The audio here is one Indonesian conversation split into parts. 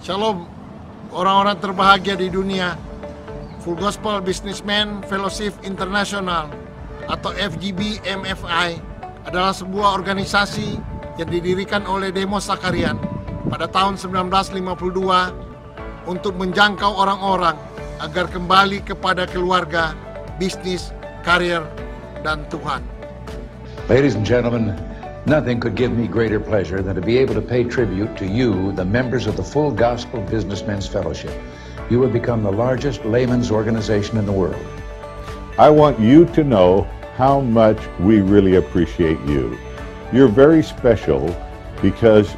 Shalom, orang-orang terbahagia di dunia. Full Gospel Businessman Fellowship International atau FGB MFI adalah sebuah organisasi yang didirikan oleh Demos Zakarian pada tahun 1952 untuk menjangkau orang-orang agar kembali kepada keluarga, bisnis, karir, dan Tuhan. Ladies and gentlemen, nothing could give me greater pleasure than to be able to pay tribute to you, the members of the Full Gospel Businessmen's Fellowship. You have become the largest layman's organization in the world. I want you to know how much we really appreciate you. You're very special because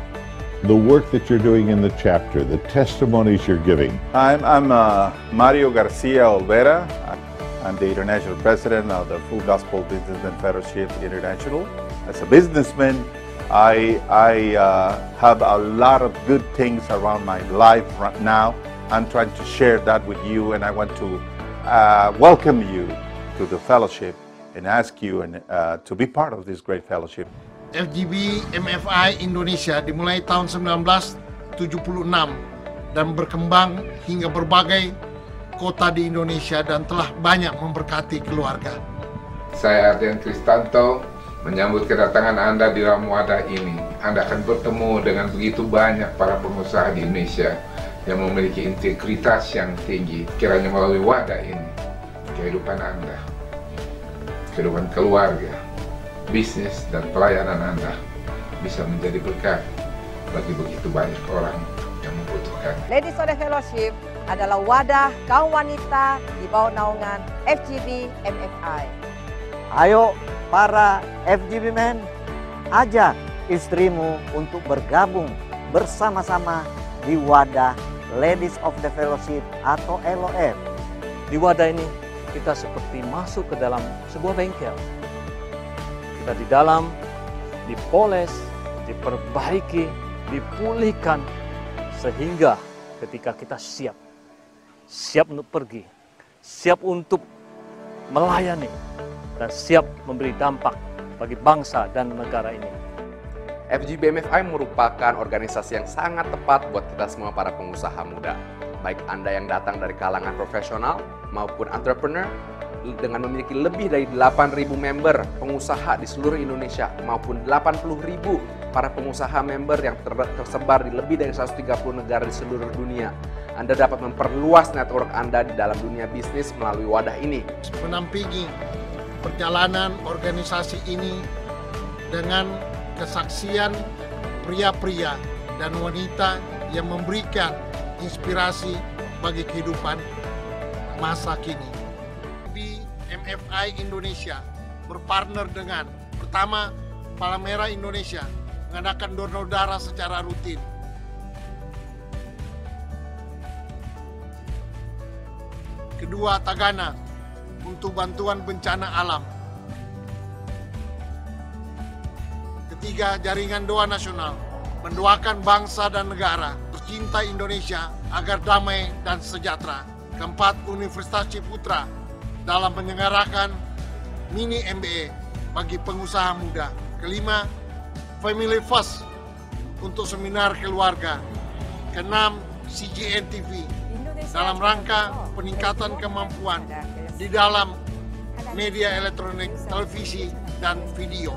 the work that you're doing in the chapter, the testimonies you're giving. I'm Mario Garcia Olvera. I'm the international president of the Full Gospel Businessmen Fellowship International. As a businessman, I have a lot of good things around my life right now. I'm trying to share that with you, and I want to welcome you to the fellowship and ask you to be part of this great fellowship. FGB MFI Indonesia dimulai tahun 1976 dan berkembang hingga berbagai kota di Indonesia dan telah banyak memberkati keluarga. Saya Ardian Kristanto menyambut kedatangan Anda di dalam wadah ini. Anda akan bertemu dengan begitu banyak para pengusaha di Indonesia yang memiliki integritas yang tinggi. Kiranya melalui wadah ini, kehidupan Anda, kehidupan keluarga, bisnis, dan pelayanan Anda bisa menjadi berkat bagi begitu banyak orang yang membutuhkan. Ladies of the Fellowship adalah wadah kaum wanita di bawah naungan FGB MFI. Ayo para FGB Men, ajak istrimu untuk bergabung bersama-sama di wadah Ladies of the Fellowship atau LOF. Di wadah ini kita seperti masuk ke dalam sebuah bengkel. Kita di dalam dipoles, diperbaiki, dipulihkan sehingga ketika kita siap untuk pergi, siap untuk melayani, dan siap memberi dampak bagi bangsa dan negara ini. FGB MFI merupakan organisasi yang sangat tepat buat kita semua para pengusaha muda. Baik Anda yang datang dari kalangan profesional maupun entrepreneur, dengan memiliki lebih dari 8.000 member pengusaha di seluruh Indonesia maupun 80.000 para pengusaha member yang tersebar di lebih dari 130 negara di seluruh dunia. Anda dapat memperluas network Anda di dalam dunia bisnis melalui wadah ini. Menampingi perjalanan organisasi ini dengan kesaksian pria-pria dan wanita yang memberikan inspirasi bagi kehidupan masa kini. Di MFI Indonesia berpartner dengan pertama Palang Merah Indonesia mengadakan donor darah secara rutin. Kedua, Tagana untuk bantuan bencana alam. Ketiga, Jaringan Doa Nasional mendoakan bangsa dan negara tercinta Indonesia agar damai dan sejahtera. Keempat, Universitas Ciputra dalam menyelenggarakan mini MBA bagi pengusaha muda. Kelima, Family First untuk seminar keluarga. Keenam, CGN TV dalam rangka peningkatan kemampuan di dalam media elektronik, televisi, dan video.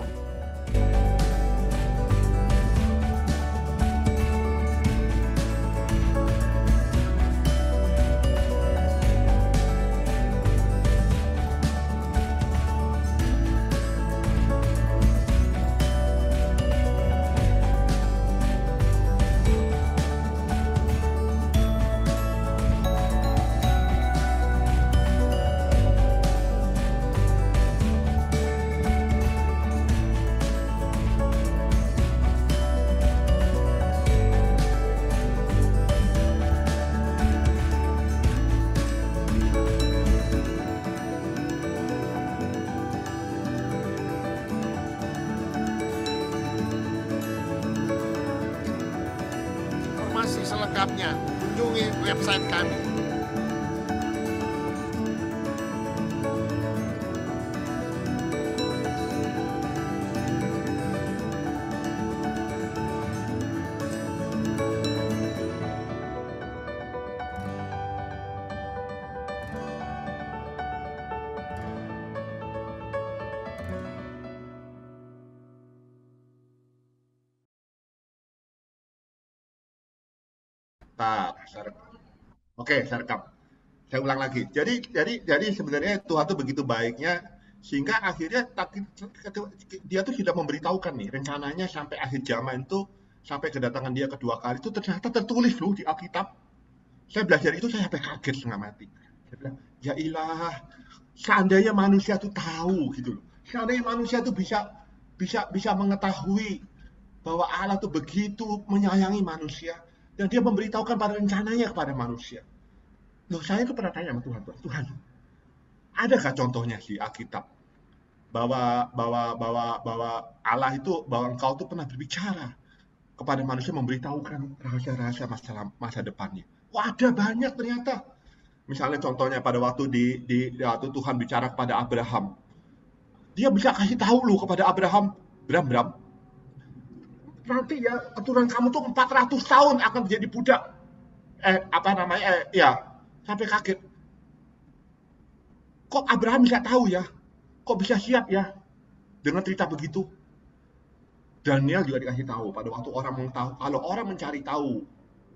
Informasi selengkapnya kunjungi website kami. Oke, saya rekam. Saya ulang lagi. Jadi sebenarnya Tuhan tuh begitu baiknya sehingga akhirnya dia tuh sudah memberitahukan nih rencananya sampai akhir zaman itu, sampai kedatangan dia kedua kali itu ternyata tertulis loh di Alkitab. Saya belajar itu saya sampai kaget setengah mati. Saya bilang, ya ilah, seandainya manusia tuh tahu gitu loh. Seandainya manusia tuh bisa mengetahui bahwa Allah tuh begitu menyayangi manusia dan dia memberitahukan pada rencananya kepada manusia. Loh, saya itu pernah tanya sama Tuhan, adakah contohnya di Alkitab bahwa Allah itu, bahwa Engkau tuh pernah berbicara kepada manusia, memberitahukan rahasia-rahasia masa depannya? Wah, ada banyak ternyata. Misalnya contohnya pada waktu waktu Tuhan bicara kepada Abraham, dia bisa kasih tahu loh kepada Abraham, Bram, nanti ya keturunan kamu tuh 400 tahun akan menjadi budak. Sampai kaget. Kok Abraham bisa tahu ya? Kok bisa siap ya? Dengan cerita begitu. Daniel juga dikasih tahu pada waktu orang mau tahu. Kalau orang mencari tahu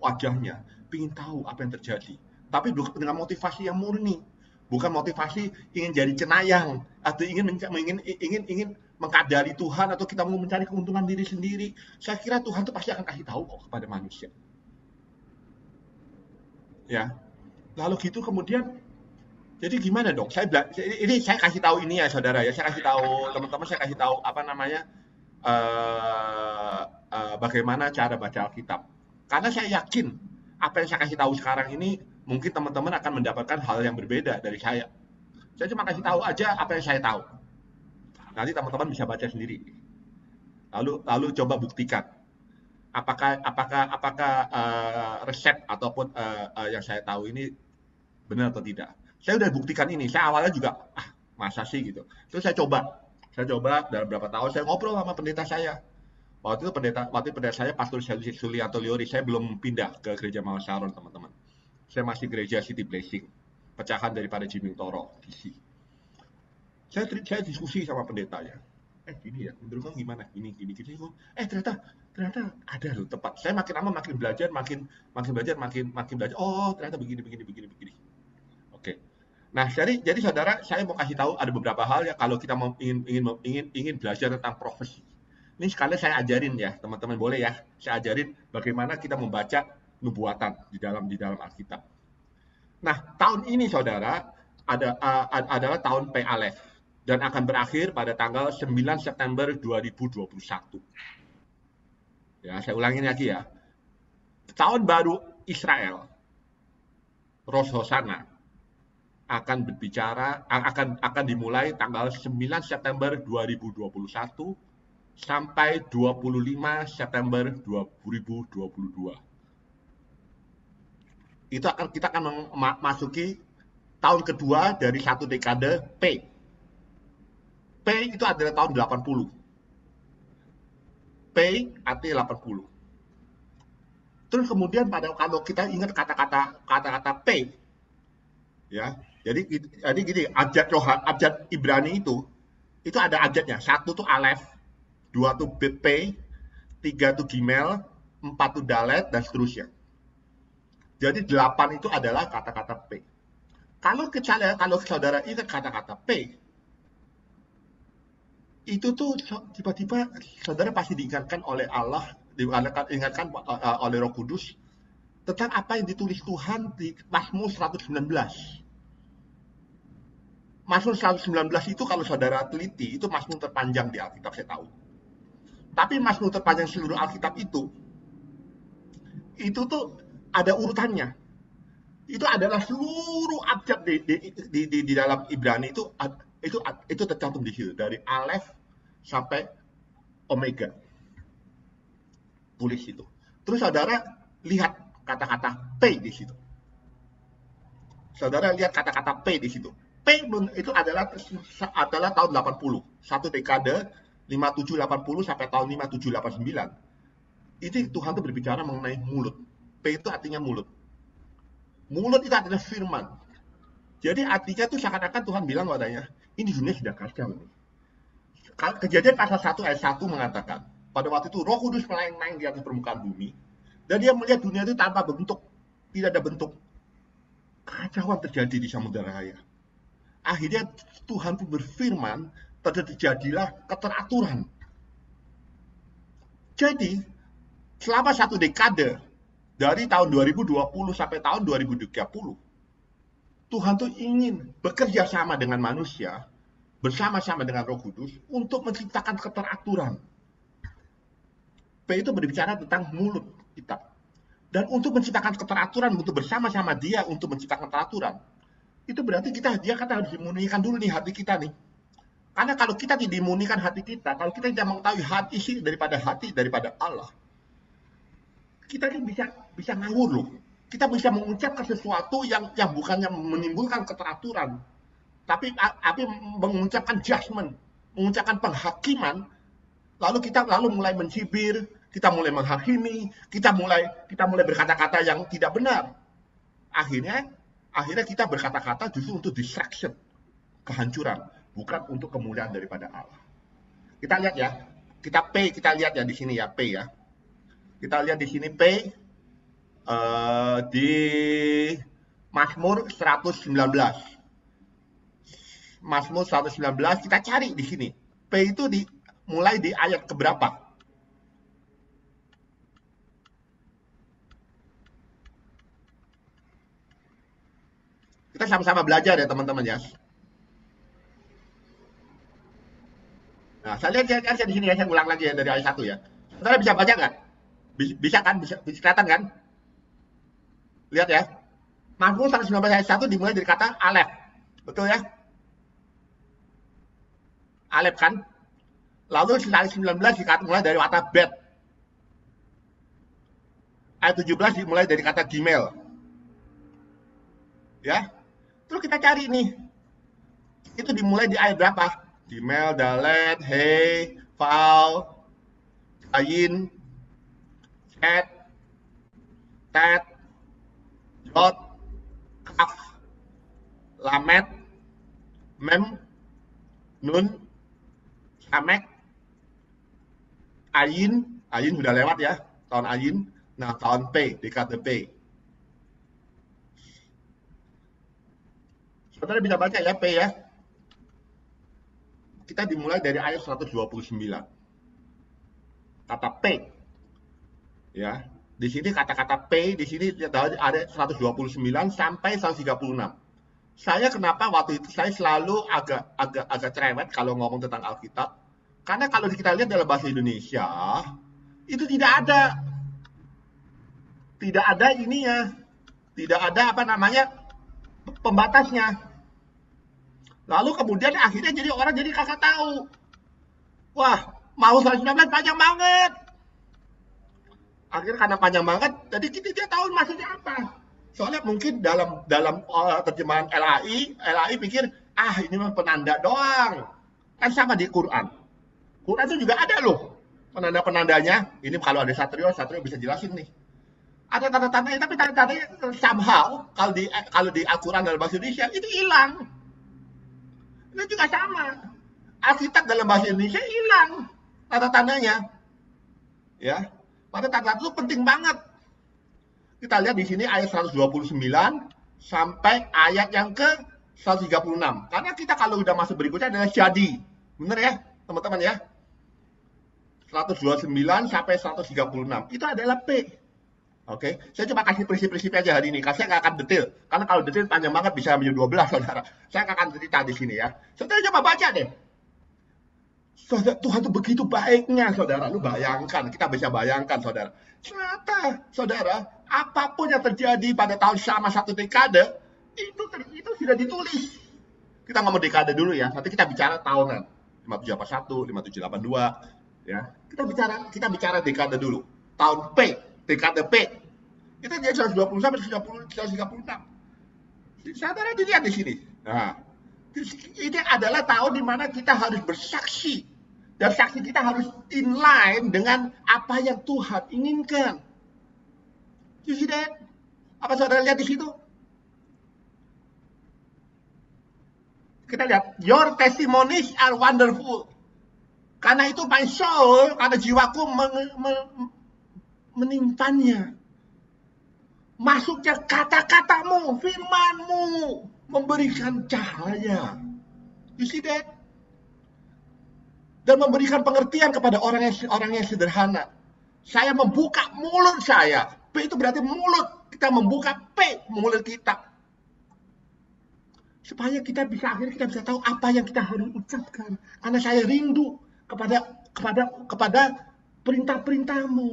wajahnya, ingin tahu apa yang terjadi. Tapi dengan motivasi yang murni. Bukan motivasi ingin jadi cenayang atau ingin mengkadari Tuhan atau kita mau mencari keuntungan diri sendiri. Saya kira Tuhan itu pasti akan kasih tahu kok kepada manusia. Ya. Lalu gitu kemudian, jadi gimana dong? Ini saya kasih tahu ini ya saudara ya, saya kasih tahu teman-teman, saya kasih tahu bagaimana cara baca Alkitab. Karena saya yakin apa yang saya kasih tahu sekarang ini mungkin teman-teman akan mendapatkan hal yang berbeda dari saya. Saya cuma kasih tahu aja apa yang saya tahu. Nanti teman-teman bisa baca sendiri. Lalu coba buktikan. Apakah resep ataupun yang saya tahu ini benar atau tidak. Saya udah buktikan ini. Saya awalnya juga, masa sih gitu. Terus saya coba dalam beberapa tahun, saya ngobrol sama pendeta saya. Waktu itu pendeta saya, Pastor Sulianto Liori. Saya belum pindah ke gereja Mount Sharon, teman-teman. Saya masih gereja City Blessing, pecahan daripada Jimmy Toro, DC. Saya diskusi sama pendetanya. Gini ya, menurut kamu gimana? Gini. Ternyata ada loh tepat. Saya makin lama makin belajar, makin belajar. Oh, ternyata begini. Oke. Nah, jadi saudara, saya mau kasih tahu ada beberapa hal ya kalau kita mau ingin belajar tentang profesi. Ini sekalian saya ajarin ya, teman-teman, boleh ya? Saya ajarin bagaimana kita membaca nubuatan di dalam Alkitab. Nah, tahun ini saudara adalah tahun P Aleph dan akan berakhir pada tanggal 9 September 2021. Ya, saya ulangin lagi ya. Tahun baru Israel, Rosh Hoshana, akan dimulai tanggal 9 September 2021 sampai 25 September 2022. Kita akan memasuki tahun kedua dari satu dekade P. P itu adalah tahun 80. P artinya 80. Terus kemudian kalau kita ingat kata-kata P, ya. Jadi gini, abjad Ibrani itu ada abjadnya. 1 tuh Aleph, 2 tuh P, 3 tuh Gimel, 4 tuh Dalet, dan seterusnya. Jadi 8 itu adalah kata-kata P. Kalau saudara ingat kata-kata P, itu tuh tiba-tiba saudara pasti diingatkan oleh Allah, diingatkan oleh Roh Kudus tentang apa yang ditulis Tuhan di Mazmur 119. Mazmur 119 itu kalau saudara teliti, itu Mazmur terpanjang di Alkitab, saya tahu. Tapi Mazmur terpanjang seluruh Alkitab itu tuh ada urutannya. Itu adalah seluruh abjad di dalam Ibrani itu tercantum di situ, dari Aleph sampai Omega. Tulis itu. Terus saudara lihat kata-kata P di situ. Saudara lihat kata-kata P di situ. P itu adalah tahun 80. Satu dekade 5780 sampai tahun 5789. Ini Tuhan itu berbicara mengenai mulut. P itu artinya mulut. Mulut itu adalah firman. Jadi artinya tuh seakan-akan Tuhan bilang katanya, ini dunia sudah kacau nih. Kejadian pasal 1 ayat 1 mengatakan, pada waktu itu Roh Kudus melayang-layang di atas permukaan bumi, Dan dia melihat dunia itu tanpa bentuk, tidak ada bentuk. Kacauan terjadi di Samudra Raya. Akhirnya Tuhan pun berfirman, terjadilah keteraturan. Jadi, selama 1 dekade, dari tahun 2020 sampai tahun 2030, Tuhan tuh ingin bekerja sama dengan manusia, bersama-sama dengan Roh Kudus, untuk menciptakan keteraturan. P itu berbicara tentang mulut kita. Dan untuk menciptakan keteraturan, untuk bersama-sama dia untuk menciptakan keteraturan, itu berarti dia kata harus dimunikan dulu nih hati kita nih. Karena kalau kita tidak dimunikan hati kita, kalau kita tidak mengetahui hati daripada Allah, kita ini bisa ngawur loh. Kita bisa mengucapkan sesuatu yang bukannya menimbulkan keteraturan, tapi mengucapkan judgment, mengucapkan penghakiman. Lalu kita mulai mencibir, kita mulai menghakimi, kita mulai berkata-kata yang tidak benar. Akhirnya kita berkata-kata justru untuk distraction, kehancuran, bukan untuk kemuliaan daripada Allah. Kita lihat ya, kita lihat ya di sini ya, P ya. Kita lihat di sini P di Mazmur 119. Mazmur 119 kita cari di sini. P itu mulai di ayat keberapa? Kita sama-sama belajar ya teman-teman ya. Nah, saya lihat di sini ya, saya ulang lagi ya dari ayat 1 ya. Saudara bisa baca nggak? Bisa kan? Bisa kelihatan kan? Lihat ya. Mazmur 119 ayat 1 dimulai dari kata Alef. Betul ya? Alef kan? Lalu ayat 19 dimulai dari kata Bet. Ayat 17 dimulai dari kata Gimel. Ya. Terus kita cari nih. Itu dimulai di ayat berapa? Gimel, Dalet, He, Vav, Ayin, Het, Tet, Yod, Kaf, Lamet, Mem, Nun, Samek, Ayin sudah lewat ya, tahun Ayin. Nah, tahun P, dekade P. Saudara bisa baca ya P ya. Kita dimulai dari ayat 129. Kata P. Ya. Di sini kata-kata P di sini ada 129 sampai 136. Saya kenapa waktu itu saya selalu agak cerewet kalau ngomong tentang Alkitab. Karena kalau kita lihat dalam bahasa Indonesia itu tidak ada ininya. Tidak ada pembatasnya. Lalu kemudian akhirnya jadi orang jadi kagak tahu. Wah, mau 119 panjang banget. Akhirnya karena panjang banget, jadi kita tidak tahu maksudnya apa. Soalnya mungkin dalam terjemahan LAI pikir, ini mah penanda doang. Kan sama di Quran. Quran itu juga ada loh penanda-penandanya. Ini kalau ada Satrio bisa jelasin nih. Ada tanda-tandanya, tapi tanda-tandanya somehow kalau di Al-Quran dalam bahasa Indonesia itu hilang. Itu juga sama. Alkitab dalam bahasa Indonesia hilang tanda-tandanya. Ya. Pada tanda itu penting banget. Kita lihat di sini ayat 129 sampai ayat yang ke 136. Karena kita kalau udah masuk berikutnya adalah jadi. Bener ya, teman-teman ya? 129 sampai 136. Itu adalah P. Oke, saya cuma kasih prinsip-prinsip aja hari ini. Saya nggak akan detail, karena kalau detail panjang banget bisa menjadi 12, saudara. Saya nggak akan cerita di sini ya. Saudara coba baca deh. Saudara, Tuhan itu begitu baiknya, saudara. Lu bayangkan, kita bisa bayangkan, saudara. Ternyata, saudara, apapun yang terjadi pada tahun sama 1 dekade, itu sudah ditulis. Kita ngomong dekade dulu ya. Nanti kita bicara tahunan. 5781, 5782, ya. Kita bicara dekade dulu. Tahun P. dekade P. Itu jadi 120 sampai 136. Saudara dilihat di sini. Nah, ini adalah tahun di mana kita harus bersaksi. Dan saksi kita harus inline dengan apa yang Tuhan inginkan. You see that? Apa saudara lihat di situ? Kita lihat, your testimonies are wonderful. Karena itu my soul, karena jiwaku menimpanya. Masuknya kata-katamu, firmanmu, memberikan cahaya. You see that? Dan memberikan pengertian kepada orang yang sederhana. Saya membuka mulut saya. P itu berarti mulut. Kita membuka P, mulut kita. Supaya kita bisa tahu apa yang kita harus ucapkan. Karena saya rindu kepada perintah-perintahmu.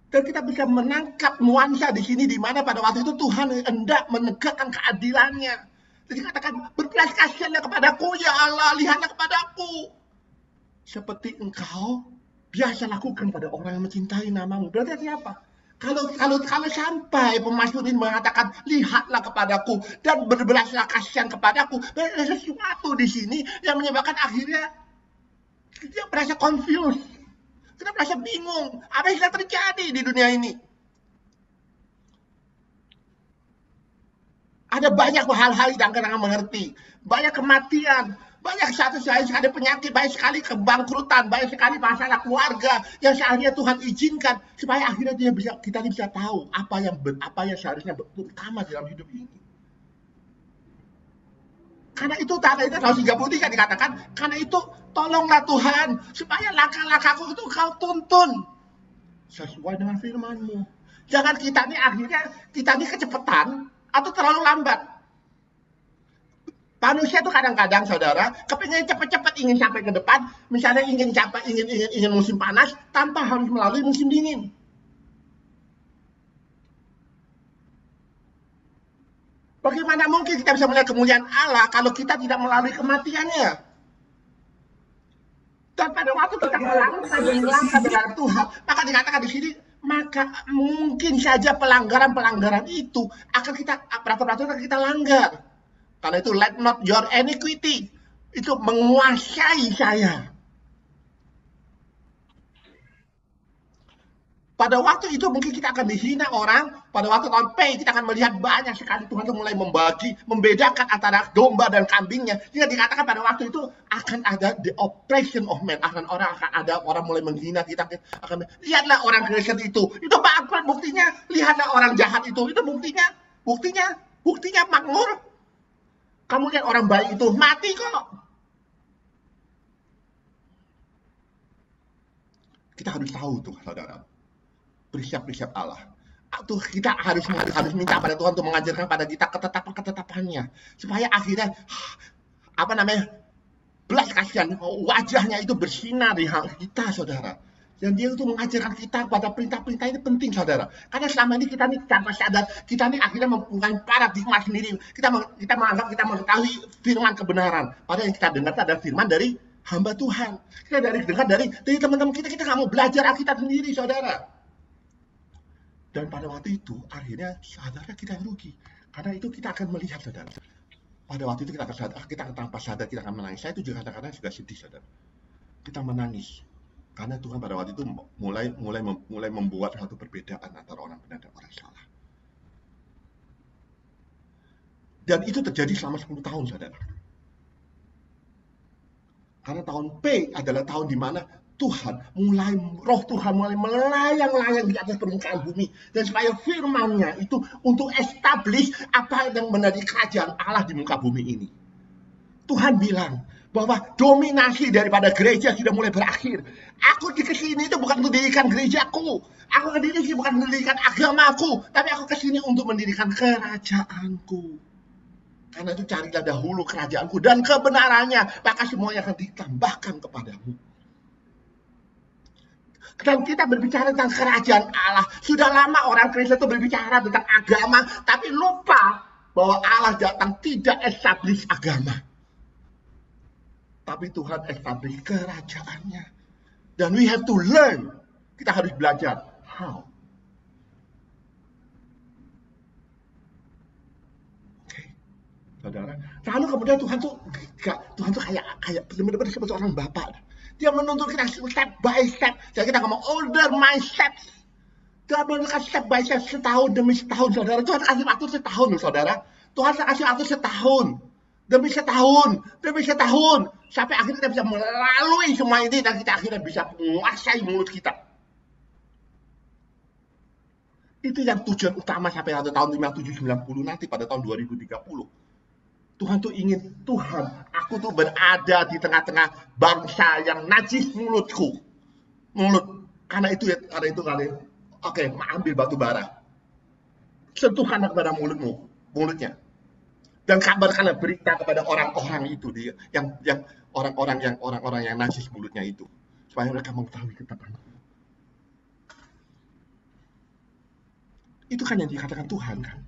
Dan kita bisa menangkap nuansa di sini, di mana pada waktu itu Tuhan hendak menegakkan keadilannya. Jadi katakan, berbelas kasihanlah kepadaku, ya Allah, lihatlah kepadaku. Seperti engkau biasa lakukan pada orang yang mencintai namamu. Berarti apa? Kalau sampai pemazmur ini mengatakan, lihatlah kepadaku dan berbelaslah kasihan kepadaku, berarti ada sesuatu di sini yang menyebabkan akhirnya dia merasa confused. Kita merasa bingung, apa yang sedang terjadi di dunia ini? Ada banyak hal-hal yang kita nggak mengerti, banyak kematian, banyak sekali penyakit, banyak sekali kebangkrutan, banyak sekali masalah keluarga yang seharusnya Tuhan izinkan supaya akhirnya kita bisa tahu apa yang seharusnya utama dalam hidup ini. Karena itu tahun 33 dikatakan, karena itu tolonglah Tuhan supaya langkah-langkahku itu kau tuntun sesuai dengan firman-Mu. Jangan kita ini kecepatan atau terlalu lambat. Manusia itu kadang-kadang, saudara, kepingin cepat-cepat ingin sampai ke depan, misalnya ingin musim panas tanpa harus melalui musim dingin. Bagaimana mungkin kita bisa melihat kemuliaan Allah kalau kita tidak melalui kematiannya? Dan pada waktu kita melangkah dengan Tuhan, maka dikatakan di sini, maka mungkin saja pelanggaran-pelanggaran itu akan peraturan-peraturan kita langgar. Karena itu let not your iniquity itu menguasai saya. Pada waktu itu mungkin kita akan dihina orang. Pada waktu tahun P kita akan melihat banyak sekali Tuhan itu mulai membedakan antara domba dan kambingnya. Jika dikatakan pada waktu itu akan ada the oppression of man. Akan ada orang mulai menghina kita. Lihatlah orang Kristen itu bangkrut buktinya. Lihatlah orang jahat itu buktinya makmur. Kamu lihat orang baik itu mati kok. Kita harus tahu tuh, saudara. Prinsip-prinsip Allah. Tuh kita harus minta pada Tuhan untuk mengajarkan pada kita ketetapan-ketetapannya supaya akhirnya belas kasihan wajahnya itu bersinar di kita, saudara. Dan dia itu mengajarkan kita pada perintah-perintah ini penting, saudara. Karena selama ini kita tanpa sadar kita akhirnya mempunyai paradigma sendiri. Kita menganggap kita mengetahui firman kebenaran. Padahal yang kita dengar adalah firman dari hamba Tuhan. Kita dengar dari teman-teman kita nggak mau belajar Alkitab sendiri, saudara. Dan pada waktu itu, akhirnya saudara kita rugi. Karena itu kita akan melihat, saudara. Pada waktu itu kita tanpa sadar kita akan menangis. Saya itu juga kadang-kadang juga sedih, saudara. Kita menangis. Karena Tuhan pada waktu itu mulai membuat satu perbedaan antara orang benar dan orang salah. Dan itu terjadi selama 10 tahun, saudara. Karena tahun P adalah tahun di mana roh Tuhan mulai melayang-layang di atas permukaan bumi. Dan supaya firman-Nya itu untuk establish apa yang menjadi kerajaan Allah di muka bumi ini. Tuhan bilang bahwa dominasi daripada gereja sudah mulai berakhir. Aku kesini itu bukan untuk mendirikan gerejaku. Aku kesini bukan untuk mendirikan agamaku. Tapi aku kesini untuk mendirikan kerajaanku. Karena itu carilah dahulu kerajaanku dan kebenarannya. Maka semuanya akan ditambahkan kepadamu. Dan kita berbicara tentang kerajaan Allah. Sudah lama orang Kristen itu berbicara tentang agama, tapi lupa bahwa Allah datang tidak establish agama. Tapi Tuhan establish kerajaannya. Dan we have to learn. Kita harus belajar. How? Oke. Saudara. Lalu kemudian Tuhan tuh kayak benar-benar seperti orang bapak. Dia menuntut kita step by step. Jadi kita ngomong order my steps. Dia menunjukkan step by step setahun demi setahun, saudara. Tuhan kasih waktu setahun, saudara. Tuhan kasih waktu setahun. demi setahun, sampai akhirnya kita bisa melalui semua ini dan kita akhirnya bisa menguasai mulut kita. Itu yang tujuan utama sampai tahun 5790 nanti pada tahun 2030. Tuhan tuh ingin, Tuhan, aku tuh berada di tengah-tengah bangsa yang najis mulut. Karena itu kali. Oke, ambil batu bara. Sentuhkan kepada mulutnya. Dan kabarkanlah berita kepada orang-orang itu yang orang-orang yang najis mulutnya itu, supaya mereka mengetahui ketetapan. Itu kan yang dikatakan Tuhan kan.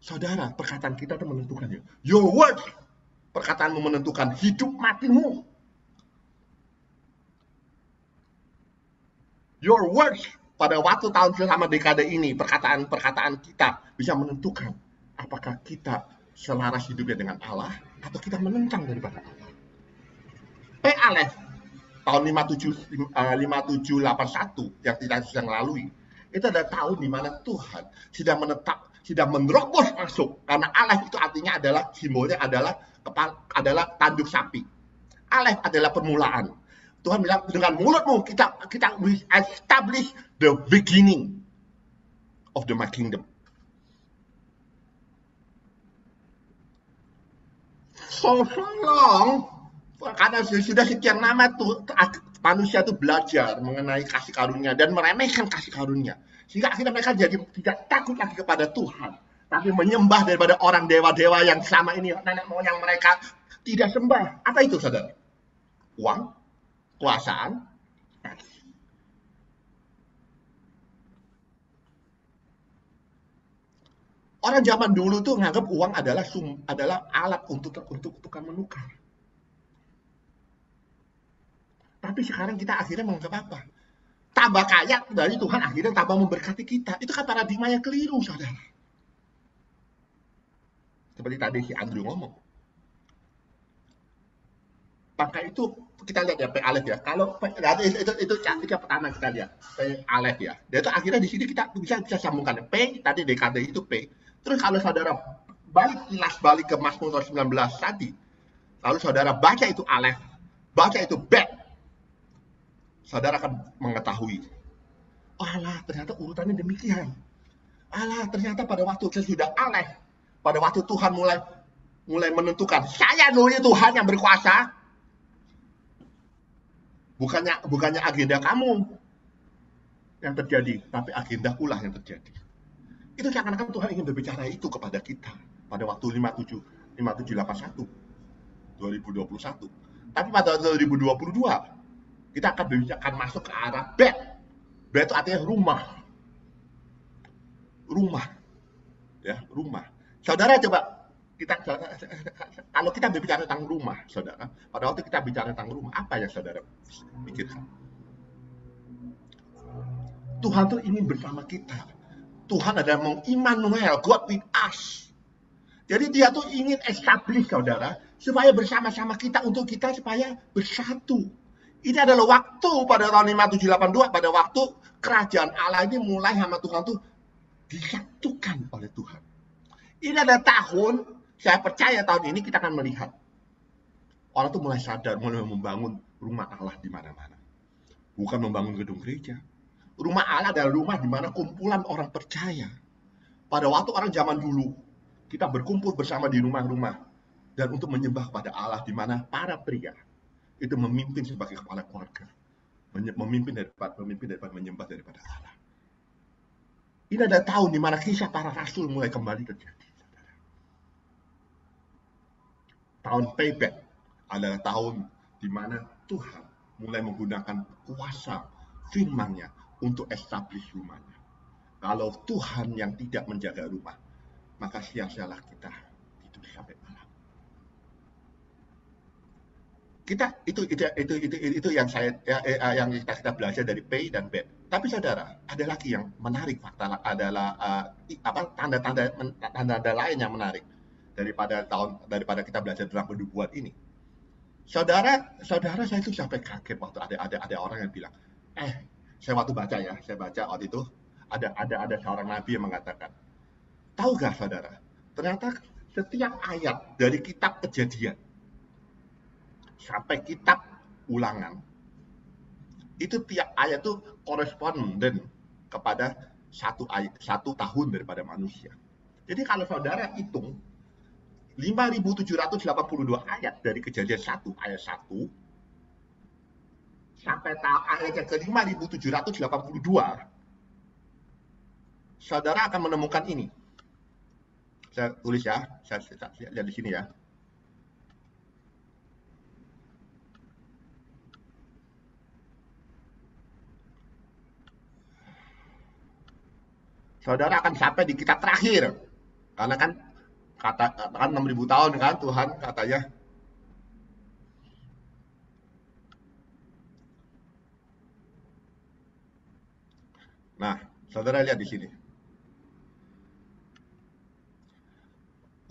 Saudara, perkataan kita itu menentukan ya. Your word, perkataanmu menentukan hidup matimu. Your words pada waktu tahun selama dekade ini, perkataan-perkataan kita bisa menentukan apakah kita selaras hidupnya dengan Allah atau kita menentang daripada Allah. Aleph tahun 5781 yang kita sedang lalui, itu adalah tahun di mana Tuhan sedang menerobos masuk, karena Aleph itu artinya adalah, simbolnya adalah tanduk sapi. Aleph adalah permulaan. Tuhan bilang, dengan mulutmu kita establish the beginning of my kingdom. So long, karena sudah sekian lama tuh manusia itu belajar mengenai kasih karunia dan meremehkan kasih karunia, sehingga akhirnya mereka jadi tidak takut lagi kepada Tuhan, tapi menyembah daripada orang dewa-dewa yang selama ini nenek moyang mereka tidak sembah. Apa itu, saudara? Uang, kekuasaan. Orang zaman dulu tuh nganggap uang adalah alat untuk tukar menukar. Tapi sekarang kita akhirnya menganggap apa? Tambah kaya dari Tuhan akhirnya tambah memberkati kita. Itu kan paradigma yang keliru, saudara. Seperti tadi si Andrew ngomong. Maka itu kita lihat ya, P Aleph ya. Kalau itu pertama kita lihat P Aleph ya. Dan itu akhirnya di sini kita bisa sambungkan P tadi DKT itu P. Terus kalau saudara balik ke Mazmur 19 tadi, lalu saudara baca itu Aleph, baca itu Bet, saudara akan mengetahui, oh alah, ternyata urutannya demikian. Alah, ternyata pada waktu sesudah Aleph, pada waktu Tuhan mulai menentukan, saya dulu Tuhan yang berkuasa, bukannya agenda kamu yang terjadi, tapi agenda kulah yang terjadi. Itu seakan-akan Tuhan ingin berbicara itu kepada kita pada waktu 5781 2021. Tapi pada 2022 kita akan masuk ke arah Bet. Bet itu artinya rumah. Ya, rumah. Saudara coba kalau kita berbicara tentang rumah, saudara, pada waktu kita bicara tentang rumah, apa yang saudara pikirkan? Tuhan tuh ingin bersama kita. Tuhan adalah Immanuel, God with us. Jadi dia tuh ingin establish, saudara, supaya bersama-sama kita, untuk kita supaya bersatu. Ini adalah waktu pada tahun 5782, pada waktu kerajaan Allah ini mulai sama Tuhan tuh disatukan oleh Tuhan. Ini adalah tahun, saya percaya tahun ini kita akan melihat orang tuh mulai sadar, mulai membangun rumah Allah di mana-mana. Bukan membangun gedung gereja. Rumah Allah adalah rumah di mana kumpulan orang percaya. Pada waktu orang zaman dulu, kita berkumpul bersama di rumah-rumah dan untuk menyembah pada Allah, di mana para pria itu memimpin sebagai kepala keluarga, memimpin daripada menyembah daripada Allah. Ini adalah tahun di mana kisah para rasul mulai kembali terjadi. Tahun payback adalah tahun di mana Tuhan mulai menggunakan kuasa firman-Nya untuk establish rumahnya. Kalau Tuhan yang tidak menjaga rumah, maka sia-sialah kita hidup sampai malam. Itu yang kita belajar dari P dan B. Tapi saudara, ada lagi yang menarik, fakta adalah tanda-tanda lain yang menarik daripada kita belajar dalam penubuatan ini. Saudara, saya itu sampai kaget waktu ada orang yang bilang, saya waktu baca waktu itu ada seorang nabi yang mengatakan, tahu gak saudara, ternyata setiap ayat dari kitab Kejadian sampai kitab Ulangan, itu tiap ayat itu koresponden kepada satu tahun daripada manusia. Jadi kalau saudara hitung 5.782 ayat dari Kejadian 1 ayat 1 sampai ayat yang ke 5.782, saudara akan menemukan ini. Saya tulis ya, saya lihat di sini ya. Saudara akan sampai di kitab terakhir. Karena kan katakan 6.000 tahun kan Tuhan katanya. Nah, saudara lihat di sini.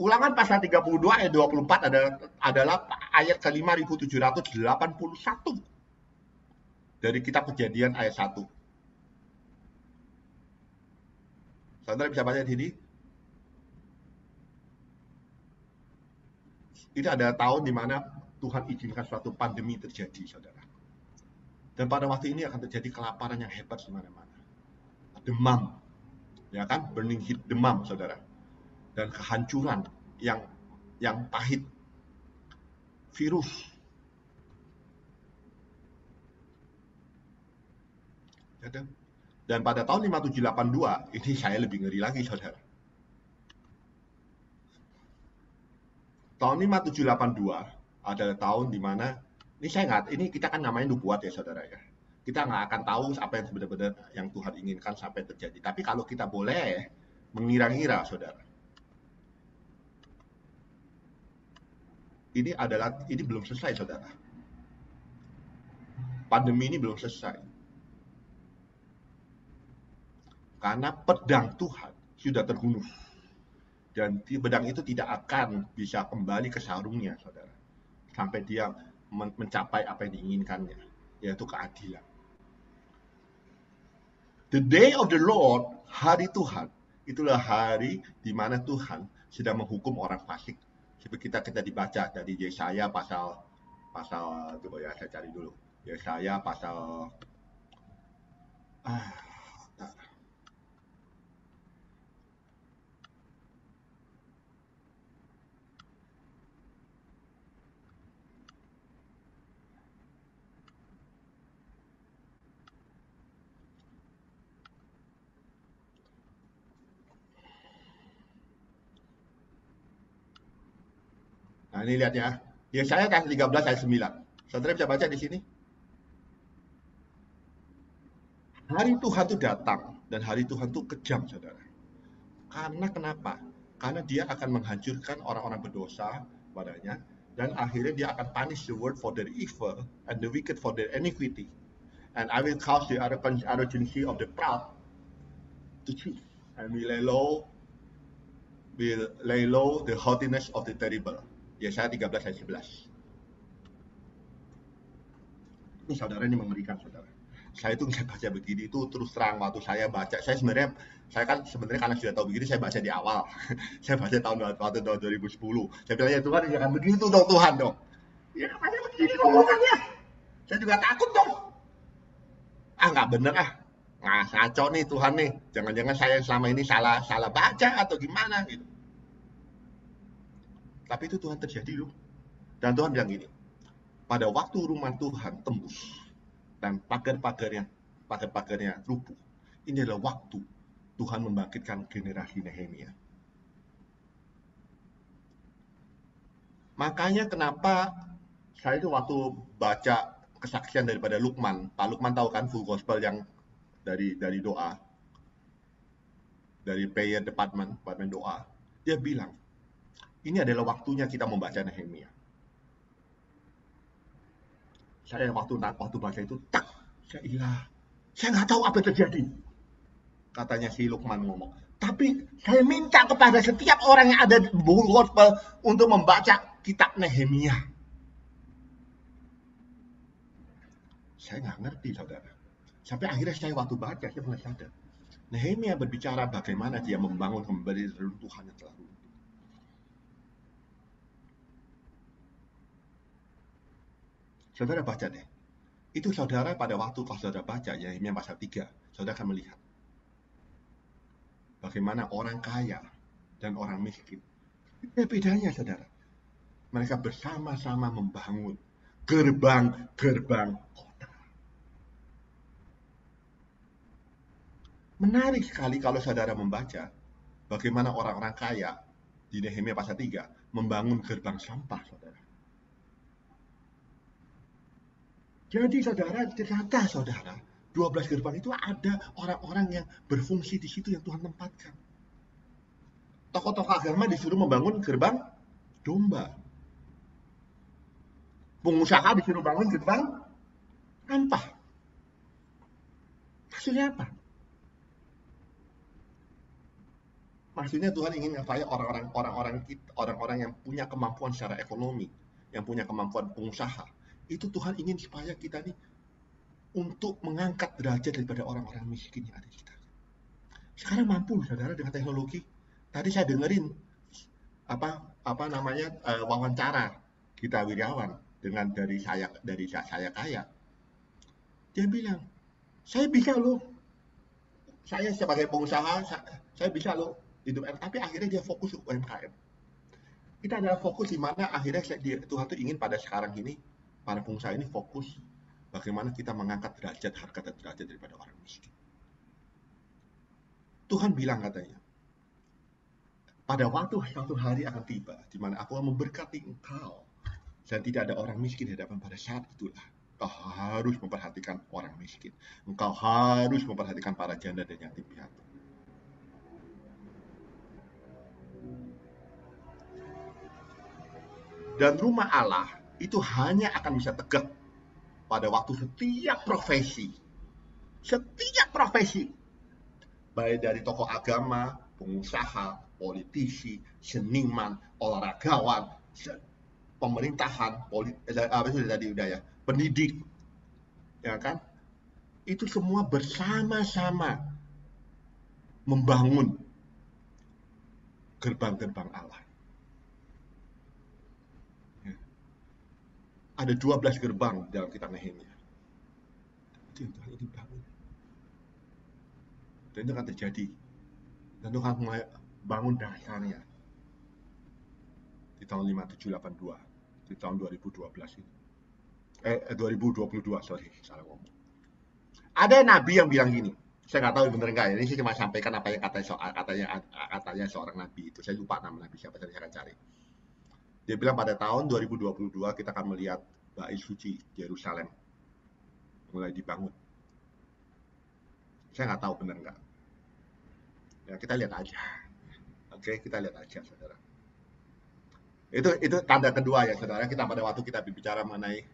Ulangan pasal 32 ayat 24 adalah ayat ke 5.781 dari kitab Kejadian ayat 1. Saudara bisa baca di sini. Ini ada tahun di mana Tuhan izinkan suatu pandemi terjadi, saudara. Dan pada waktu ini akan terjadi kelaparan yang hebat di mana-mana. Demam, ya kan? Burning heat, demam, saudara. Dan kehancuran yang pahit. Virus. Dan pada tahun 5782, ini saya lebih ngeri lagi, saudara. Tahun 5782 adalah tahun di mana, ini kita kan namanya nubuat ya, saudara ya. Kita nggak akan tahu apa yang sebenarnya yang Tuhan inginkan sampai terjadi. Tapi kalau kita boleh mengira-ngira, saudara. Ini belum selesai, saudara. Pandemi ini belum selesai. Karena pedang Tuhan sudah terhunus. Dan pedang itu tidak akan bisa kembali ke sarungnya, saudara. Sampai dia mencapai apa yang diinginkannya, yaitu keadilan. The day of the Lord, hari Tuhan, itulah hari di mana Tuhan sedang menghukum orang fasik. Seperti kita dibaca dari Yesaya pasal coba ya saya cari dulu. Yesaya pasal Nah, ini lihat ya. Yesaya 13 ayat 9. Saudara bisa baca di sini. Hari Tuhan itu datang dan hari Tuhan itu kejam, saudara. Karena kenapa? Karena dia akan menghancurkan orang-orang berdosa padanya, dan akhirnya dia akan punish the world for their evil and the wicked for their iniquity. And I will cause the arrogancy of the proud to cease, and will lay low the haughtiness of the terrible. Yesaya 13 ayat 11. Ini saudara, ini mengerikan, saudara. Saya itu bisa baca begini itu terus terang waktu saya baca. Saya kan sebenarnya karena sudah tahu begini, saya baca di awal. Saya baca tahun 2010. Saya bilang, ya Tuhan, jangan begitu dong Tuhan dong. Ya baca begini ngomongannya. Saya juga takut dong. Nggak bener Nah, ngaco nih Tuhan nih. Jangan-jangan saya selama ini salah baca atau gimana gitu. Tapi itu Tuhan terjadi loh. Dan Tuhan bilang gini, pada waktu rumah Tuhan tembus dan pagar-pagarnya rubuh, ini adalah waktu Tuhan membangkitkan generasi Nehemia. Makanya kenapa saya itu waktu baca kesaksian daripada Lukman, Pak Lukman tahu kan full gospel yang dari doa, dari prayer department doa, dia bilang, ini adalah waktunya kita membaca Nehemia. Saya waktu baca itu, saya nggak tahu apa yang terjadi. Katanya si Lukman ngomong. Tapi saya minta kepada setiap orang yang ada di buku gospel untuk membaca kitab Nehemia. Saya nggak ngerti, saudara. Sampai akhirnya saya waktu baca, saya mulai sadar. Nehemia berbicara bagaimana dia membangun kembali reruntuhan yang telah runtuh. Saudara baca deh. Itu saudara pada waktu kalau saudara baca Yeremia pasal 3, saudara akan melihat bagaimana orang kaya dan orang miskin. Bedanya saudara. Mereka bersama-sama membangun gerbang-gerbang kota. Menarik sekali kalau saudara membaca bagaimana orang-orang kaya di Nehemia pasal 3 membangun gerbang sampah, saudara. Jadi saudara, ternyata saudara, 12 gerbang itu ada orang-orang yang berfungsi di situ yang Tuhan tempatkan. Tokoh-tokoh agama disuruh membangun gerbang domba. Pengusaha disuruh bangun gerbang sampah. Maksudnya apa? Maksudnya Tuhan ingin supaya orang-orang yang punya kemampuan secara ekonomi, yang punya kemampuan pengusaha, itu Tuhan ingin supaya kita nih untuk mengangkat derajat daripada orang-orang miskin yang ada di kita. Sekarang mampu, saudara, dengan teknologi. Tadi saya dengerin wawancara Gita Wirjawan dengan dari saya kaya. Dia bilang, saya bisa loh. Saya sebagai pengusaha, saya bisa loh hidup, tapi akhirnya dia fokus ke UMKM. Kita adalah fokus di mana akhirnya Tuhan tuh ingin pada sekarang ini para pengusaha ini fokus bagaimana kita mengangkat derajat, harkat dan derajat daripada orang miskin. Tuhan bilang katanya, pada waktu suatu hari akan tiba di mana aku akan memberkati engkau dan tidak ada orang miskin di hadapan. Pada saat itulah engkau harus memperhatikan orang miskin. Engkau harus memperhatikan para janda dan yatim piatu. Dan rumah Allah itu hanya akan bisa tegak pada waktu setiap profesi, baik dari tokoh agama, pengusaha, politisi, seniman, olahragawan, pemerintahan, pendidik, ya kan? Itu semua bersama-sama membangun gerbang-gerbang Allah. Ada 12 gerbang dalam kitab Nehemia. Itu yang Tuhan ingin bangun. Dan itu akan terjadi. Dan Tuhan mulai bangun dasarnya di tahun 5782, di tahun 2012 ini. 2022, salah ngomong. Ada nabi yang bilang gini, saya nggak tahu bener nggak ya, ini saya cuma sampaikan apa yang katanya seorang nabi itu. Saya lupa nama nabi siapa, saya akan cari. Dia bilang pada tahun 2022 kita akan melihat Bait Suci Yerusalem mulai dibangun. Saya nggak tahu benar nggak. Ya, kita lihat aja. Oke, kita lihat aja, saudara. Itu tanda kedua ya, saudara. Kita pada waktu kita berbicara mengenai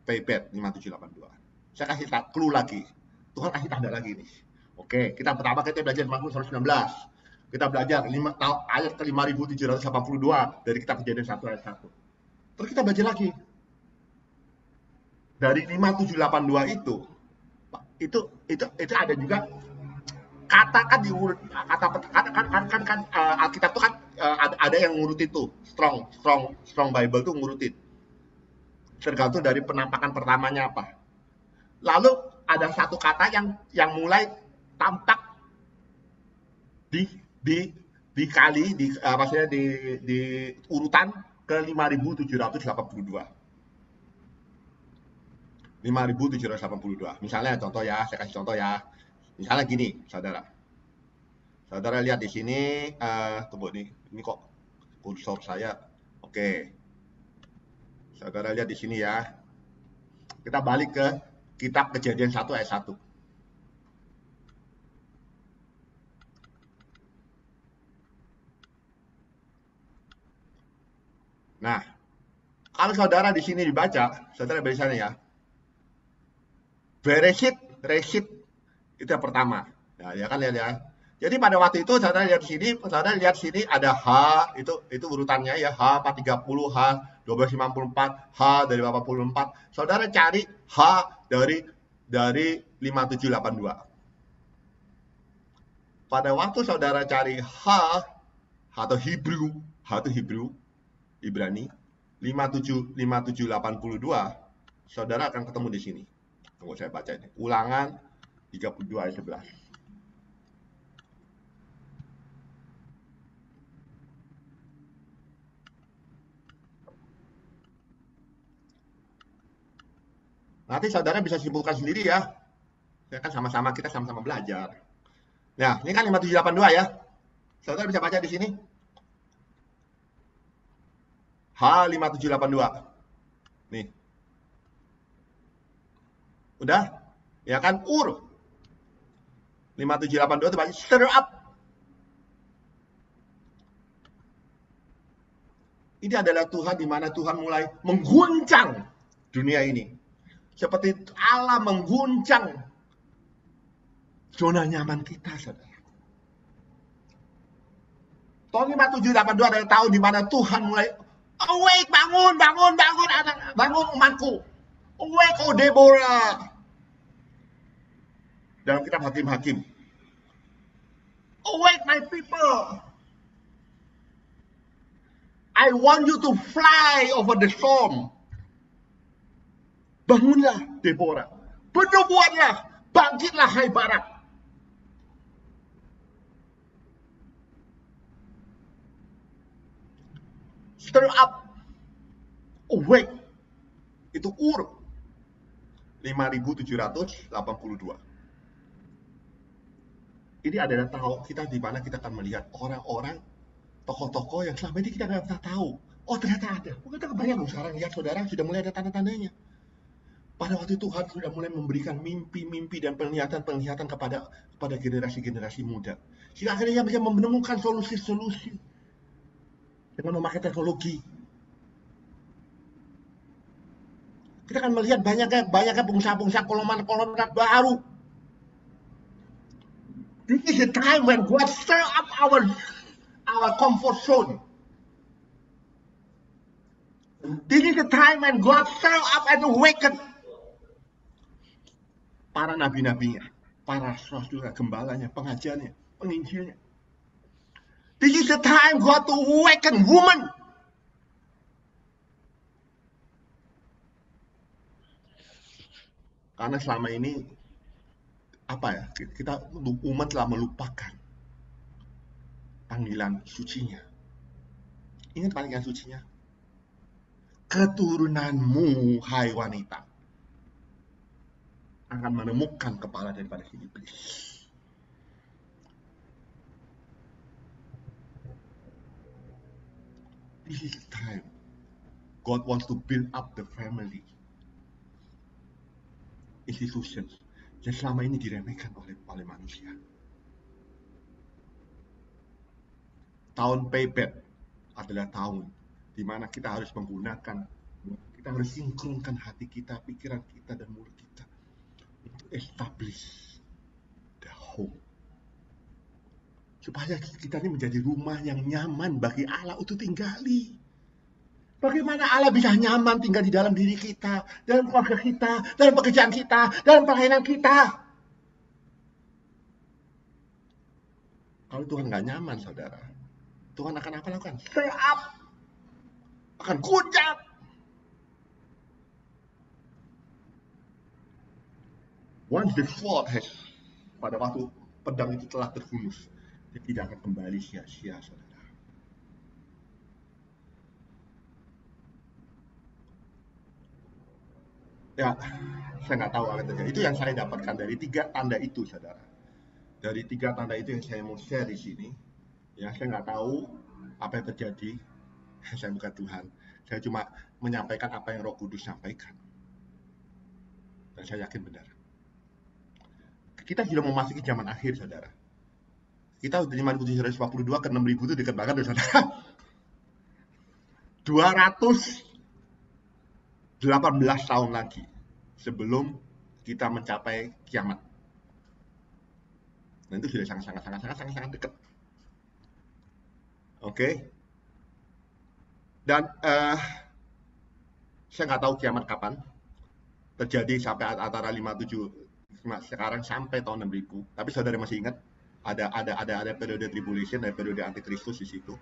PayPad 5782. Saya kasih clue lagi. Tuhan kasih tanda lagi nih. Oke, kita pertama kita belajar Mazmur 119. Kita belajar ayat ke 5782 dari kitab Kejadian 1 ayat 1. Terus kita belajar lagi. Dari 5782 itu ada juga katakan diurut Alkitab itu kan ada yang ngurutin tuh. Strong Bible tuh ngurutin. Tergantung dari penampakan pertamanya apa. Lalu ada satu kata yang mulai tampak di urutan ke 5782. 5782. Misalnya contoh ya, saya kasih contoh ya. Misalnya gini, saudara. Saudara lihat di sini, tunggu nih, ini kok kursor saya. Oke. Saudara lihat di sini ya. Kita balik ke kitab Kejadian 1 ayat 1. Nah, kalau saudara di sini dibaca, saudara baca sana ya. Bereshit itu yang pertama. Ya kan lihat ya. Jadi pada waktu itu saudara lihat sini ada H, itu urutannya ya, H 430, H 1254, H dari 84. Saudara cari H dari 5782. Pada waktu saudara cari H atau Hebrew, Ibrani, 5782, saudara akan ketemu di sini. Tunggu saya baca ini. Ulangan 32 ayat 11. Nanti saudara bisa simpulkan sendiri ya. Ya kan kita sama-sama belajar. Nah, ini kan 5782 ya. Saudara bisa baca di sini. H5782. Nih. Udah? Ya kan? Ur. 5782 itu baca stir up. Ini adalah Tuhan di mana Tuhan mulai mengguncang dunia ini. Seperti Allah mengguncang zona nyaman kita, saudara. Tahun 5782 adalah tahun di mana Tuhan mulai awake, bangun anak, bangun umatku. Awake, oh Deborah. Dalam kitab Hakim-Hakim. Awake my people. I want you to fly over the storm. Bangunlah, Deborah. Bernubuatlah, bangkitlah, hai Barak. Stir up, awake. Itu Ur 5782. Ini adalah tahun kita di mana kita akan melihat orang-orang, tokoh-tokoh yang selama ini kita nggak pernah tahu. Oh ternyata ada. Kita kebayang sekarang lihat saudara sudah mulai ada tanda-tandanya. Pada waktu Tuhan sudah mulai memberikan mimpi-mimpi dan penglihatan-penglihatan kepada generasi-generasi muda. Sehingga akhirnya bisa menemukan solusi-solusi dengan memakai teknologi. Kita akan melihat banyaknya pengusaha-pengusaha koloman baru. This is the time when God stir up our comfort zone. This is the time when God stir up and awaken para nabi-nabinya, para rasul, gembalanya, pengajarnya, penginjilnya. This is the time God to awaken woman. Karena selama ini kita umat telah melupakan panggilan sucinya. Ingat panggilan sucinya? Keturunanmu, hai wanita, akan menemukan kepala daripada si iblis. This is the time God wants to build up the family institutions yang selama ini diremehkan oleh manusia. Tahun payback adalah tahun di mana kita harus menggunakan, kita harus sinkronkan hati kita, pikiran kita, dan mulut kita untuk establish the home. Supaya kita ini menjadi rumah yang nyaman bagi Allah untuk tinggali. Bagaimana Allah bisa nyaman tinggal di dalam diri kita, dalam keluarga kita, dalam pekerjaan kita, dalam pelayanan kita. Kalau Tuhan nggak nyaman, saudara, Tuhan akan apa lakukan? Stir up, akan guncang. Once the sword has, pada waktu pedang itu telah terhunus, dia tidak akan kembali sia-sia, saudara. Ya, saya nggak tahu apa terjadi. Itu yang saya dapatkan dari 3 tanda itu, saudara. Dari 3 tanda itu yang saya mau share di sini. Ya, saya nggak tahu apa yang terjadi. Saya bukan Tuhan. Saya cuma menyampaikan apa yang Roh Kudus sampaikan. Dan saya yakin benar. Kita sudah memasuki zaman akhir, saudara. Kita dari 5742 ke 6000 itu dekat banget, saudara. 218 tahun lagi sebelum kita mencapai kiamat. Dan itu sudah sangat dekat. Oke. Dan saya nggak tahu kiamat kapan terjadi, sampai antara 57 sekarang sampai tahun 6000. Tapi saudara masih ingat ada periode tribulation, ada periode antikristus di situ.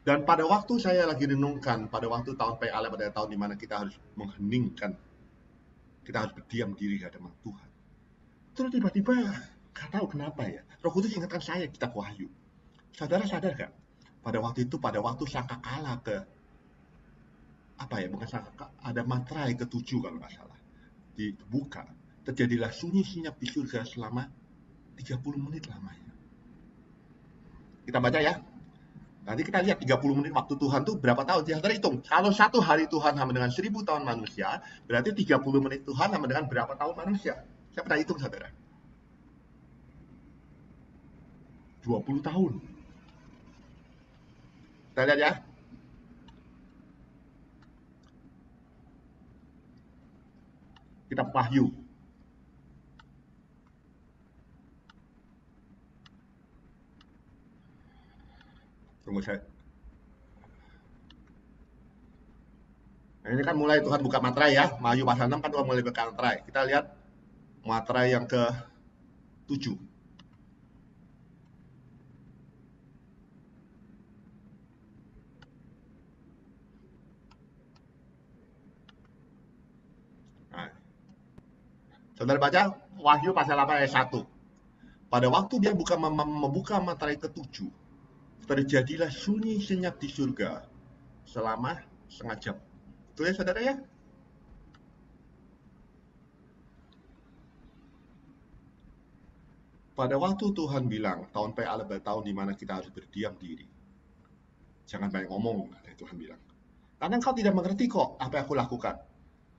Dan pada waktu saya lagi renungkan, pada waktu tahun PAL, pada tahun dimana kita harus mengheningkan, kita harus berdiam diri di hadapan Tuhan. Terus tiba-tiba, gak tahu kenapa ya, Roh Kudus ingatkan saya kitab Wahyu. Saudara sadar gak? Pada waktu itu, pada waktu sangkakala ada materai ke-7 kalau nggak salah, dibuka, terjadilah sunyi senyap di surga selama 30 menit lamanya. Kita baca ya. Nanti kita lihat 30 menit waktu Tuhan tuh berapa tahun. Saudara hitung, kalau 1 hari Tuhan sama dengan 1000 tahun manusia, berarti 30 menit Tuhan sama dengan berapa tahun manusia? Saya pernah hitung, saudara. 20 tahun. Kita lihat ya. Kitab Wahyu. Tunggu saya. Nah, ini kan mulai Tuhan buka materai ya. Wahyu pasal 6 kan Tuhan mulai buka materai. Kita lihat materai yang ke-7. Nah. Saudara baca Wahyu pasal 8 ayat 1. Pada waktu dia membuka materai ke-7, terjadilah sunyi senyap di surga selama setengah jam. Betul ya saudara ya? Pada waktu Tuhan bilang, tahun PAL adalah tahun di mana kita harus berdiam diri. Jangan banyak ngomong, Tuhan bilang. Karena engkau tidak mengerti kok apa yang aku lakukan.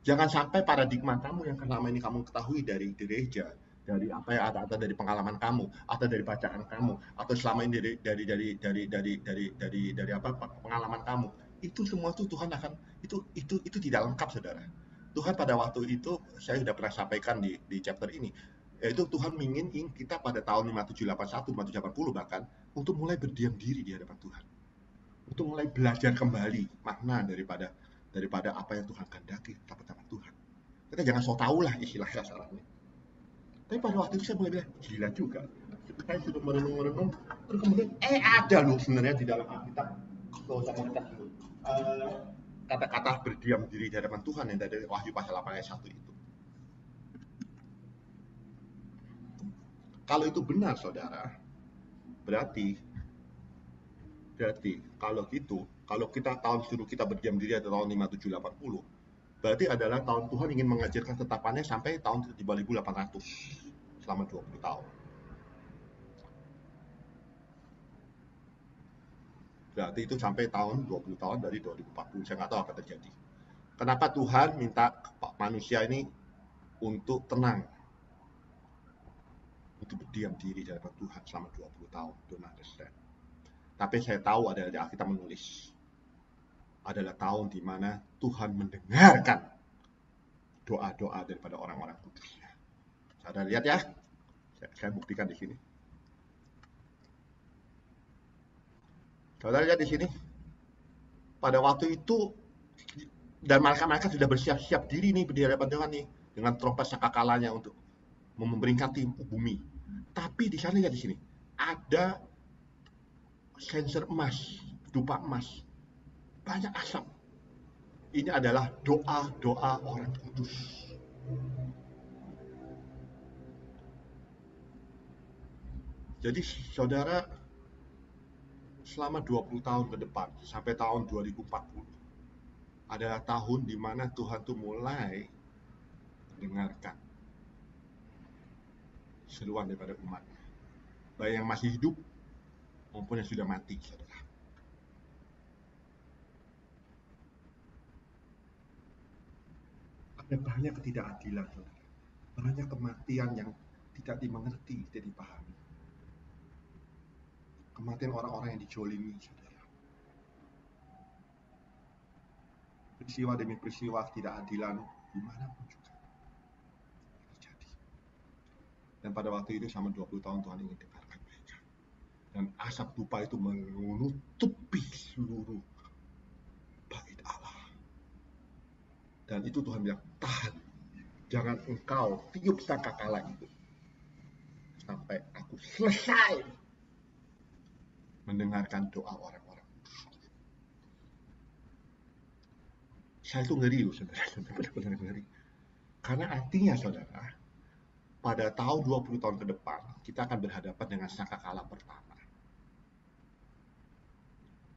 Jangan sampai paradigma kamu yang selama ini kamu ketahui dari gereja, dari apa yang ada, atau dari pengalaman kamu, atau dari bacaan kamu, atau selama ini dari apa pengalaman kamu, itu semua tuh Tuhan akan itu tidak lengkap, saudara. Tuhan pada waktu itu saya sudah pernah sampaikan di chapter ini, yaitu Tuhan ingin kita pada tahun 5781, 5780 bahkan untuk mulai berdiam diri di hadapan Tuhan, untuk mulai belajar kembali makna daripada apa yang Tuhan kehendaki dapat Tuhan. Kita jangan so tau lah istilah kasarnya. Tapi pada waktu itu saya mulai bilang, gila juga. Saya sudah merenung-merenung, terus kemudian ada loh sebenarnya di dalam Alkitab, kata-kata berdiam diri di hadapan Tuhan yang dari Wahyu pasal 8 ayat 1 itu. Kalau itu benar, saudara, berarti kalau gitu, kalau kita tahun suruh kita berdiam diri ada tahun 5780, berarti adalah tahun Tuhan ingin mengajarkan tetapannya sampai tahun 2800, selama 20 tahun. Berarti itu sampai tahun 20 tahun dari 2040, saya nggak tahu apa terjadi. Kenapa Tuhan minta manusia ini untuk tenang, untuk berdiam diri di hadapan Tuhan selama 20 tahun, don't understand. Tapi saya tahu adalah di Alkitab menulis adalah tahun di mana Tuhan mendengarkan doa-doa daripada orang-orang kudusnya. Saudara lihat ya, saya buktikan di sini. Saudara lihat di sini. Pada waktu itu dan malaikat-malaikat sudah bersiap-siap diri nih di hadapan Tuhan nih dengan trompet sangkakalanya untuk memperingati bumi. Tapi di sana lihat di sini ada sensor emas, dupa emas, banyak asap. Ini adalah doa-doa orang kudus. Jadi saudara, selama 20 tahun ke depan, sampai tahun 2040, adalah tahun di mana Tuhan tuh mulai mendengarkan seruan daripada umat, baik yang masih hidup maupun yang sudah mati, saudara. Ada banyak ketidakadilan, saudara. Banyak kematian yang tidak dimengerti, tidak dipahami. Kematian orang-orang yang dijolimi, saudara. Peristiwa demi peristiwa ketidakadilan dimanapun juga terjadi. Dan pada waktu itu sama 20 tahun Tuhan ingin dengarkan mereka. Dan asap dupa itu menutupi seluruh bait Allah. Dan itu Tuhan bilang, tahan. Jangan engkau tiup sangkakala itu sampai aku selesai mendengarkan doa orang-orang. Saya tuh ngeri loh, saudara, benar-benar ngeri. Karena artinya, saudara, pada tahun 20 tahun ke depan, kita akan berhadapan dengan sangkakala pertama.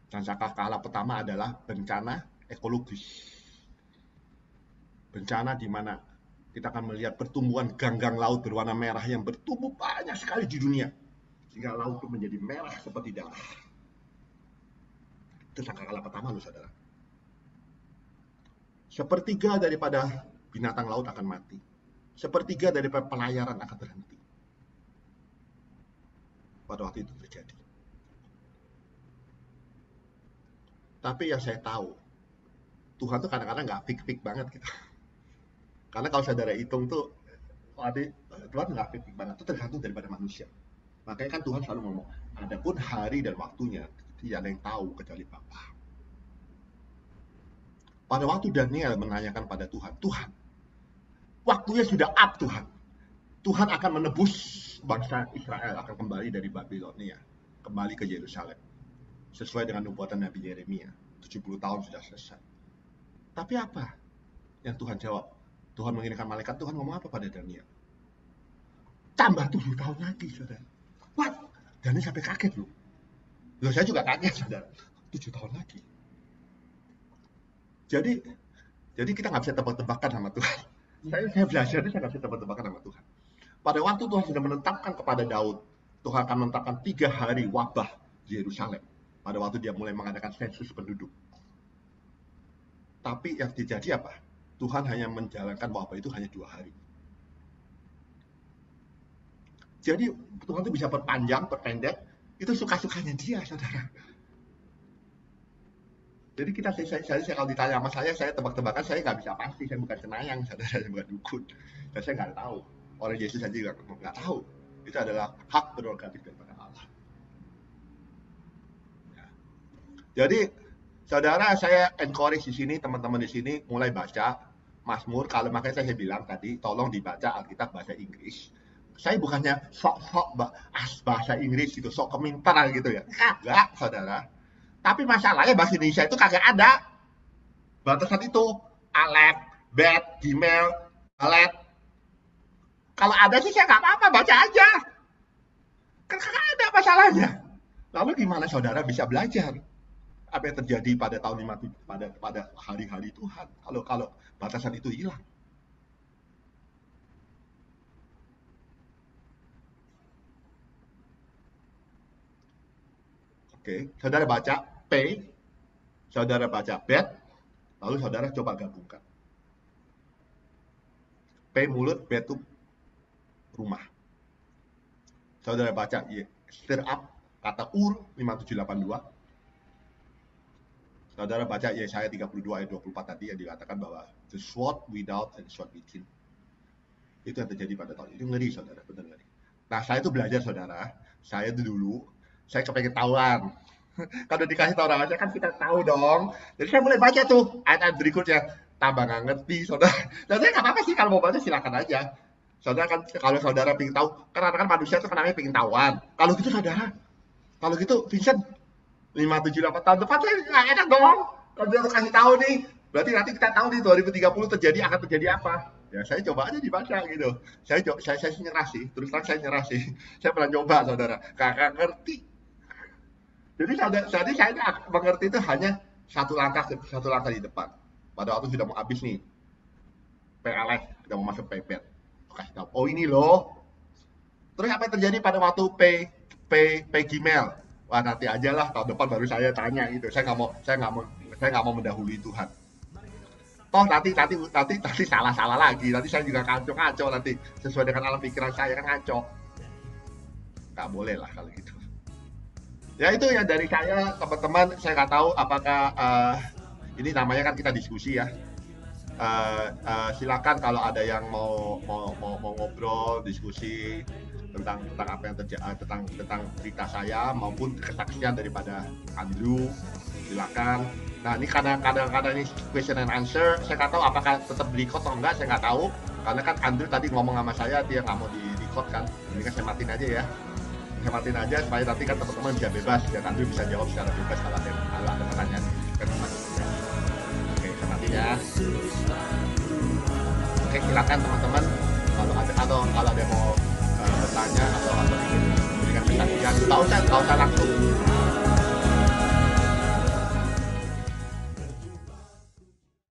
Dan sangkakala pertama adalah bencana ekologis. Bencana di mana kita akan melihat pertumbuhan ganggang laut berwarna merah yang bertumbuh banyak sekali di dunia. Sehingga laut itu menjadi merah seperti darah. Itu sangkakala pertama loh, saudara. Sepertiga daripada binatang laut akan mati. Sepertiga daripada pelayaran akan berhenti. Pada waktu itu terjadi. Tapi yang saya tahu, Tuhan tuh kadang-kadang nggak fik-fik banget gitu. Karena kalau saudara hitung tuh, Tuhan nggak fik-fik banget. Itu tergantung daripada manusia. Makanya kan Tuhan selalu ngomong, adapun hari dan waktunya, tidak ada yang tahu kecuali Bapa. Pada waktu Daniel menanyakan pada Tuhan, Tuhan, waktunya sudah up Tuhan. Tuhan akan menebus bangsa Israel, akan kembali dari Babilonia, kembali ke Yerusalem. Sesuai dengan nubuatan Nabi Yeremia, 70 tahun sudah selesai. Tapi apa yang Tuhan jawab? Tuhan mengirimkan malaikat, Tuhan ngomong apa pada Daniel? Tambah 7 tahun lagi, saudara. What? Daniel sampai kaget loh. Loh, saya juga kaget, saudara. 7 tahun lagi. Jadi kita nggak bisa tebak-tebakan sama Tuhan. Saya belajar ini, saya nggak bisa tebak-tebakan sama Tuhan. Pada waktu Tuhan sudah menetapkan kepada Daud, Tuhan akan menetapkan 3 hari wabah di Yerusalem. Pada waktu dia mulai mengadakan sensus penduduk. Tapi yang terjadi apa? Tuhan hanya menjalankan wabah itu hanya 2 hari. Jadi Tuhan itu bisa perpanjang, perpendek, itu suka-sukanya dia, saudara. Jadi saya kalau ditanya sama saya tebak-tebakan, saya nggak bisa pasti, saya bukan cenayang, saudara, saya bukan dukun. Dan saya nggak tahu. Orang Yesus saja juga nggak tahu. Itu adalah hak prerogatif daripada Allah. Ya. Jadi, saudara, saya encourage di sini, teman-teman di sini mulai baca Mazmur. Kalau makanya saya bilang tadi, tolong dibaca Alkitab bahasa Inggris. Saya bukannya sok-sok bahasa Inggris gitu, sok kemintar gitu ya. Kagak, saudara. Tapi masalahnya bahasa Indonesia itu kagak ada batasan itu. Alef, bet, Gmail, alet. Kalau ada sih saya nggak apa-apa, baca aja. Kan kagak ada masalahnya. Lalu gimana saudara bisa belajar apa yang terjadi pada tahun 57 pada hari-hari Tuhan kalau batasan itu hilang? Oke, saudara baca P, saudara baca bet, lalu saudara coba gabungkan. P mulut, bet itu rumah. Saudara baca stir up, kata Ur 5782. Saudara baca Yesaya 32 ayat 24 tadi yang dikatakan bahwa the sword without and sword within. Itu yang terjadi pada tahun itu. Ngeri, saudara, benar ngeri. Nah, saya itu belajar, saudara. Saya dulu saya kepengen tahuan. Kalau dikasih tahu orang aja kan kita tahu dong. Jadi saya mulai baca tuh ayat-ayat berikutnya. Tambah nggak ngerti, saudara. Dan saya nggak apa-apa sih kalau mau baca silakan aja. Saudara kan kalau saudara pengen tahu, kan manusia itu namanya pengen tahuan. Kalau gitu saudara, kalau gitu Vincent 578 tahun depan saya nggak enak dong. Kalau dia kasih tahu nih, berarti nanti kita tahu nih 2030 akan terjadi apa. Ya saya coba aja dibaca gitu. Saya nyerah sih, terus terang saya nyerah sih. Saya pernah coba, saudara, kagak ngerti. Jadi saya mengerti itu hanya satu langkah di depan. Pada waktu sudah mau habis nih, PLF sudah mau masuk PPet, kasih tahu. Oh ini loh. Terus apa yang terjadi pada waktu P Gmail? Wah nanti aja lah, tahun depan baru saya tanya gitu. Saya nggak mau mendahului Tuhan. Toh nanti salah lagi. Nanti saya juga kacau nanti sesuai dengan alam pikiran saya kan kacau. Nggak boleh lah kalau gitu. Ya itu ya dari saya, teman-teman. Saya nggak tahu apakah ini namanya kan kita diskusi ya. Silakan kalau ada yang mau ngobrol, diskusi tentang apa yang terjadi, tentang cerita saya maupun kesaksian daripada Andrew. Silakan. Nah ini kadang-kadang ini question and answer. Saya nggak tahu apakah tetap di record atau enggak. Saya nggak tahu karena kan Andrew tadi ngomong sama saya dia nggak mau di record kan. Ini kan saya matiin aja ya. Saya matiin aja supaya nanti kan teman-teman bisa bebas dan Andrew bisa jawab secara bebas kalau ada pertanyaan kan. Oke, saya matiin ya. ya. Oke, silakan teman-teman kalau ada yang mau bertanya atau ingin memberikan kesaksian, nggak usah langsung